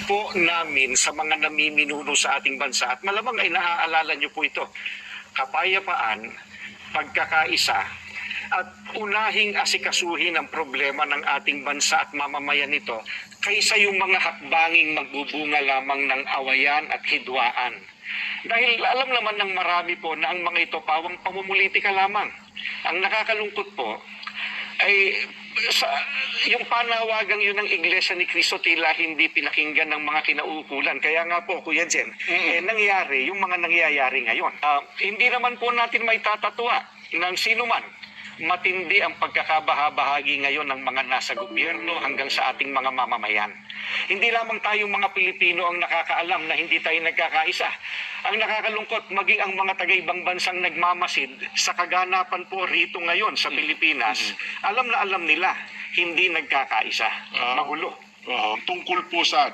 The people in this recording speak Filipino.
po namin sa mga namiminuno sa ating bansa, at malamang ay naaalala niyo po ito, kapayapaan, pagkakaisa, at unahing asikasuhin ang problema ng ating bansa at mamamayan nito kaysa yung mga hakbanging magbubunga lamang ng awayan at hidwaan. Dahil alam naman ng marami po na ang mga ito pawang pamumulitika lamang. Ang nakakalungkot po ay yung panawagang yun ng Iglesia ni Cristo tila hindi pinakinggan ng mga kinauukulan. Kaya nga po, Kuya Jen, nangyari yung mga nangyayari ngayon. Hindi naman po natin may tatatwa ng sino man. Matindi ang pagkakabahabahagi ngayon ng mga nasa gobyerno hanggang sa ating mga mamamayan. Hindi lamang tayong mga Pilipino ang nakakaalam na hindi tayo nagkakaisa. Ang nakakalungkot, maging ang mga taga-ibang bansang nagmamasid sa kaganapan po rito ngayon sa Pilipinas, alam na alam nila, hindi nagkakaisa. Magulo. Tungkol po sa